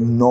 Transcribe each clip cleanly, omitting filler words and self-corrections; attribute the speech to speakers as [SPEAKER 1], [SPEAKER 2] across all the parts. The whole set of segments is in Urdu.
[SPEAKER 1] 9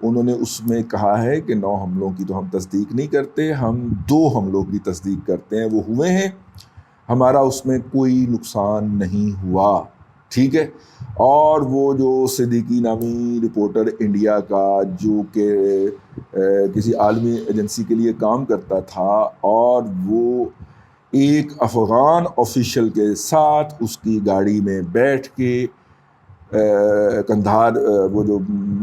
[SPEAKER 1] انہوں نے اس میں کہا ہے کہ 9 حملوں کی تو ہم تصدیق نہیں کرتے، ہم 2 حملوں کی تصدیق کرتے ہیں، وہ ہوئے ہیں، ہمارا اس میں کوئی نقصان نہیں ہوا، ٹھیک ہے۔ اور وہ جو صدیقی نامی رپورٹر انڈیا کا جو کہ کسی عالمی ایجنسی کے لیے کام کرتا تھا، اور وہ ایک افغان آفیشل کے ساتھ اس کی گاڑی میں بیٹھ کے کندھار وہ جو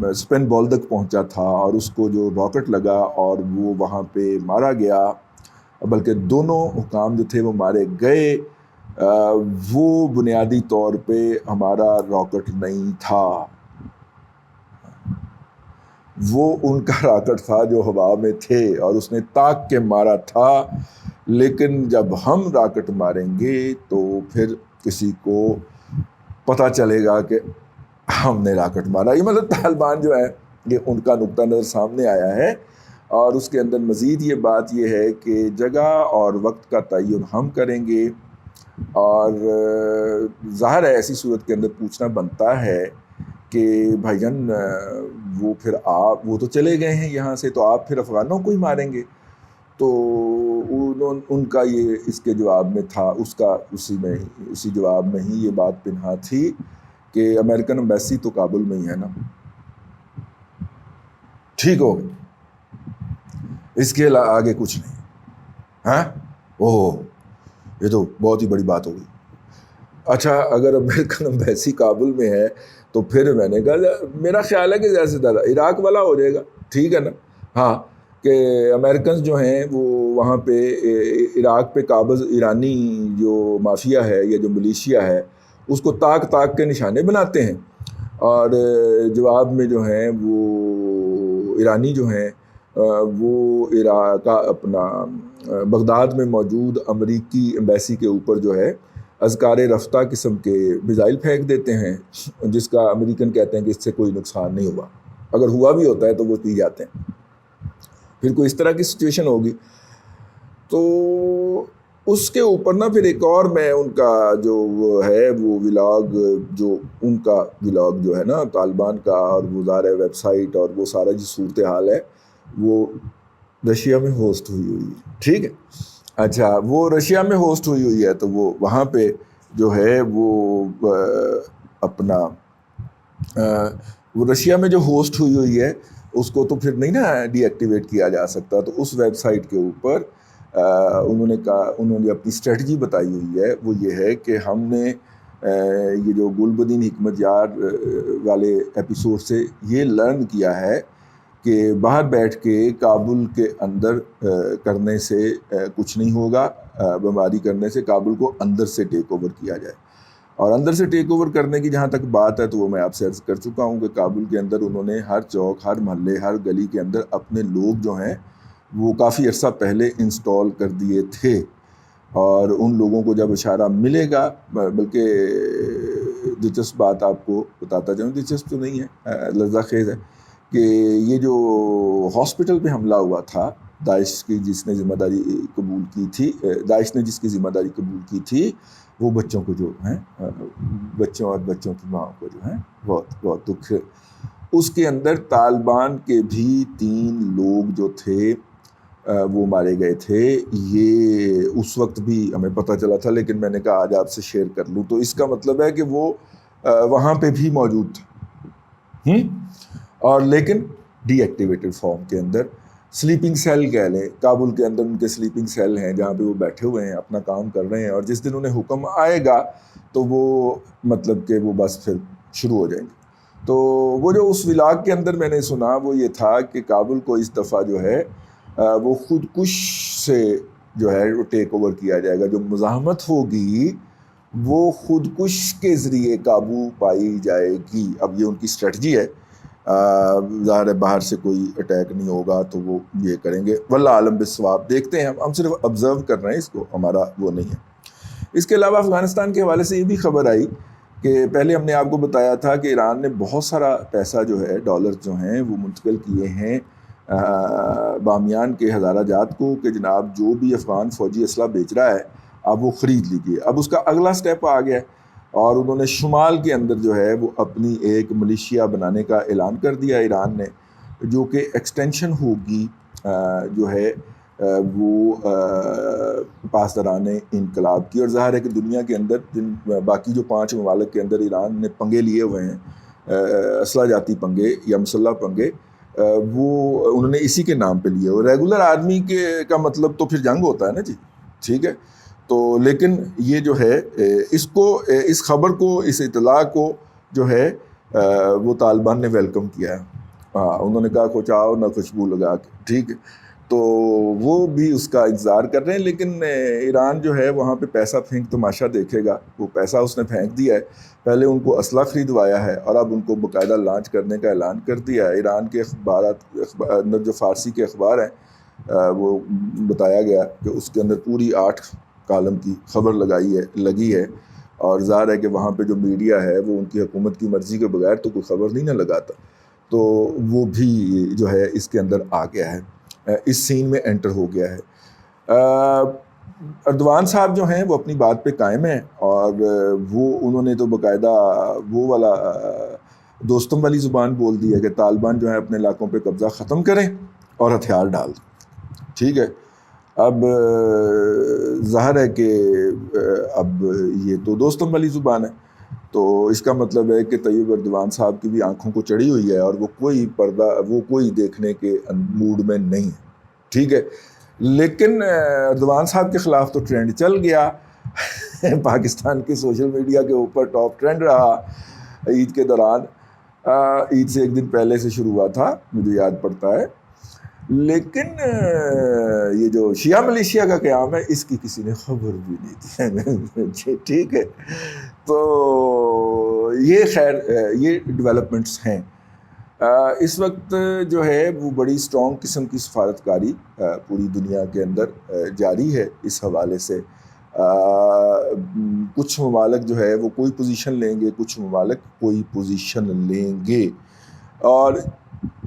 [SPEAKER 1] اسپین بولدک پہنچا تھا، اور اس کو جو راکٹ لگا اور وہ وہاں پہ مارا گیا، بلکہ دونوں حکام جو تھے وہ مارے گئے، وہ بنیادی طور پہ ہمارا راکٹ نہیں تھا، وہ ان کا راکٹ تھا جو ہوا میں تھے اور اس نے تاک کے مارا تھا۔ لیکن جب ہم راکٹ ماریں گے تو پھر کسی کو پتہ چلے گا کہ ہم نے راکٹ مارا۔ یہ مطلب طالبان جو ہے یہ ان کا نقطہ نظر سامنے آیا ہے، اور اس کے اندر مزید یہ بات یہ ہے کہ جگہ اور وقت کا تعین ہم کریں گے، اور ظاہر ہے ایسی صورت کے اندر پوچھنا بنتا ہے کہ بھائی جان وہ پھر آپ وہ تو چلے گئے ہیں یہاں سے، تو آپ پھر افغانوں کو ہی ماریں گے؟ تو ان کا یہ اس کے جواب میں تھا، اسی جواب میں ہی یہ بات پنہا تھی کہ امریکن ایمبیسی تو کابل میں ہی ہے نا، ٹھیک ہو گئی، اس کے آگے کچھ نہیں۔ ہاں یہ تو بہت ہی بڑی بات ہو گئی۔ اچھا اگر امریکن ایمبیسی کابل میں ہے تو پھر میں نے کہا میرا خیال ہے کہ زیادہ سے زیادہ عراق والا ہو جائے گا، ٹھیک ہے نا، ہاں، کہ امریکنز جو ہیں وہ وہاں پہ عراق پہ قابض ایرانی جو مافیا ہے یا جو ملیشیا ہے اس کو طاق کے نشانے بناتے ہیں، اور جواب میں جو ہیں وہ ایرانی جو ہیں وہ عراق کا اپنا بغداد میں موجود امریکی ایمبیسی کے اوپر جو ہے اذکار رفتہ قسم کے میزائل پھینک دیتے ہیں، جس کا امریکن کہتے ہیں کہ اس سے کوئی نقصان نہیں ہوا، اگر ہوا بھی ہوتا ہے تو وہ پی جاتے ہیں۔ پھر کوئی اس طرح کی سچویشن ہوگی تو اس کے اوپر نا پھر ایک اور میں ان کا جو ہے وہ ولاگ، جو ان کا ولاگ جو ہے نا طالبان کا، اور وہ ظاہر ویب سائٹ اور وہ سارا جو صورتحال ہے وہ رشیا میں ہوسٹ ہوئی ہے، ٹھیک ہے۔ اچھا وہ رشیا میں ہوسٹ ہوئی ہے تو وہ وہاں پہ جو ہے وہ اپنا وہ رشیا میں جو ہوسٹ ہوئی ہے اس کو تو پھر نہیں نا ڈی ایکٹیویٹ کیا جا سکتا، تو اس ویب سائٹ کے اوپر انہوں نے اپنی اسٹریٹجی بتائی ہوئی ہے، وہ یہ ہے کہ ہم نے یہ جو گل بدین حکمت یار والے ایپیسوڈ سے یہ لرن کیا ہے کہ باہر بیٹھ کے کابل کے اندر کرنے سے کچھ نہیں ہوگا، بمباری کرنے سے کابل کو اندر سے ٹیک اوور کیا جائے، اور اندر سے ٹیک اوور کرنے کی جہاں تک بات ہے تو وہ میں آپ سے عرض کر چکا ہوں کہ کابل کے اندر انہوں نے ہر چوک، ہر محلے، ہر گلی کے اندر اپنے لوگ جو ہیں وہ کافی عرصہ پہلے انسٹال کر دیے تھے، اور ان لوگوں کو جب اشارہ ملے گا، بلکہ دلچسپ بات آپ کو بتاتا جاؤں، دلچسپ تو نہیں ہے، لرزہ خیز ہے، کہ یہ جو ہاسپٹل پہ حملہ ہوا تھا داعش کی جس نے ذمہ داری قبول کی تھی، داعش نے جس کی ذمہ داری قبول کی تھی، وہ بچوں کو جو ہیں بچوں اور بچوں کی ماں کو جو ہیں بہت بہت دکھ، اس کے اندر طالبان کے بھی 3 لوگ جو تھے وہ مارے گئے تھے، یہ اس وقت بھی ہمیں پتہ چلا تھا، لیکن میں نے کہا آج آپ سے شیئر کر لوں، تو اس کا مطلب ہے کہ وہ وہاں پہ بھی موجود تھا، اور لیکن ڈی ایکٹیویٹڈ فارم کے اندر، سلیپنگ سیل کہہ لیں، کابل کے اندر ان کے سلیپنگ سیل ہیں جہاں پہ وہ بیٹھے ہوئے ہیں، اپنا کام کر رہے ہیں، اور جس دن انہیں حکم آئے گا تو وہ مطلب کہ وہ بس پھر شروع ہو جائیں گے۔ تو وہ جو اس ولاگ کے اندر میں نے سنا وہ یہ تھا کہ کابل کو اس دفعہ جو ہے وہ خود کش سے جو ہے وہ ٹیک اوور کیا جائے گا، جو مزاحمت ہوگی وہ خود کش کے ذریعے قابو پائی جائے گی۔ اب یہ ان کی اسٹریٹجی ہے، ظاہر ہے باہر سے کوئی اٹیک نہیں ہوگا تو وہ یہ کریں گے، واللہ عالم بالصواب، دیکھتے ہیں، ہم صرف آبزرو کر رہے ہیں اس کو، ہمارا وہ نہیں ہے۔ اس کے علاوہ افغانستان کے حوالے سے یہ بھی خبر آئی کہ پہلے ہم نے آپ کو بتایا تھا کہ ایران نے بہت سارا پیسہ جو ہے، ڈالر جو ہیں وہ منتقل کیے ہیں بامیان کے ہزارہ جات کو، کہ جناب جو بھی افغان فوجی اسلحہ بیچ رہا ہے اب وہ خرید لیجیے۔ اب اس کا اگلا سٹیپ آ گیا ہے، اور انہوں نے شمال کے اندر جو ہے وہ اپنی ایک ملیشیا بنانے کا اعلان کر دیا ایران نے، جو کہ ایکسٹینشن ہوگی جو ہے وہ پاسداران انقلاب کی. اور ظاہر ہے کہ دنیا کے اندر جن باقی جو 5 ممالک کے اندر ایران نے پنگے لیے ہوئے ہیں اسلحہ جاتی پنگے یا مسلح پنگے، وہ انہوں نے اسی کے نام پہ لیے. اور ریگولر آدمی کا مطلب تو پھر جنگ ہوتا ہے نا جی، ٹھیک ہے. تو لیکن یہ جو ہے اس خبر کو، اس اطلاع کو جو ہے وہ طالبان نے ویلکم کیا ہے. انہوں نے کہا کچھ آؤ نہ خوشبو لگا کے، ٹھیک ہے. تو وہ بھی اس کا انتظار کر رہے ہیں. لیکن ایران جو ہے وہاں پہ پیسہ پھینک تماشا دیکھے گا. وہ پیسہ اس نے پھینک دیا ہے. پہلے ان کو اسلحہ خریدوایا ہے اور اب ان کو باقاعدہ لانچ کرنے کا اعلان کر دیا ہے. ایران کے اندر جو فارسی کے اخبار ہیں وہ بتایا گیا کہ اس کے اندر پوری 8 کالم کی خبر لگی ہے. اور ظاہر ہے کہ وہاں پہ جو میڈیا ہے وہ ان کی حکومت کی مرضی کے بغیر تو کوئی خبر نہیں نہ لگاتا. تو وہ بھی جو ہے اس کے اندر آ گیا ہے، اس سین میں انٹر ہو گیا ہے. اردوان صاحب جو ہیں وہ اپنی بات پہ قائم ہیں، اور انہوں نے تو باقاعدہ وہ والا دوستم والی زبان بول دی ہے کہ طالبان جو ہے اپنے علاقوں پہ قبضہ ختم کریں اور ہتھیار ڈال دیں، ٹھیک ہے. اب ظاہر ہے کہ اب یہ تو دوستم والی زبان ہے، تو اس کا مطلب ہے کہ طیب اردوان صاحب کی بھی آنکھوں کو چڑھی ہوئی ہے اور وہ کوئی دیکھنے کے موڈ میں نہیں ہے، ٹھیک ہے. لیکن اردوان صاحب کے خلاف تو ٹرینڈ چل گیا پاکستان کے سوشل میڈیا کے اوپر ٹاپ ٹرینڈ رہا عید کے دوران. عید سے ایک دن پہلے سے شروع ہوا تھا، مجھے یاد پڑتا ہے. لیکن یہ جو شیعہ ملیشیا کا قیام ہے اس کی کسی نے خبر بھی نہیں دی، ٹھیک ہے. تو یہ خیر یہ ڈیولپمنٹس ہیں. اس وقت جو ہے وہ بڑی اسٹرانگ قسم کی سفارتکاری پوری دنیا کے اندر جاری ہے اس حوالے سے. کچھ ممالک جو ہے وہ کوئی پوزیشن لیں گے، کچھ ممالک کوئی پوزیشن لیں گے، اور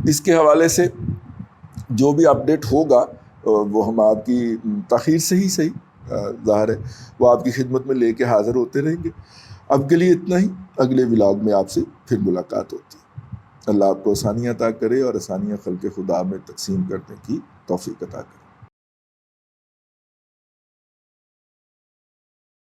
[SPEAKER 1] اس کے حوالے سے جو بھی اپڈیٹ ہوگا وہ ہم آپ کی تاخیر سے ہی صحیح ظاہر ہے وہ آپ کی خدمت میں لے کے حاضر ہوتے رہیں گے. اب کے لیے اتنا ہی. اگلے ولاگ میں آپ سے پھر ملاقات ہوتی ہے. اللہ آپ کو آسانیاں عطا کرے اور آسانیاں خلق خدا میں تقسیم کرنے کی توفیق عطا کرے.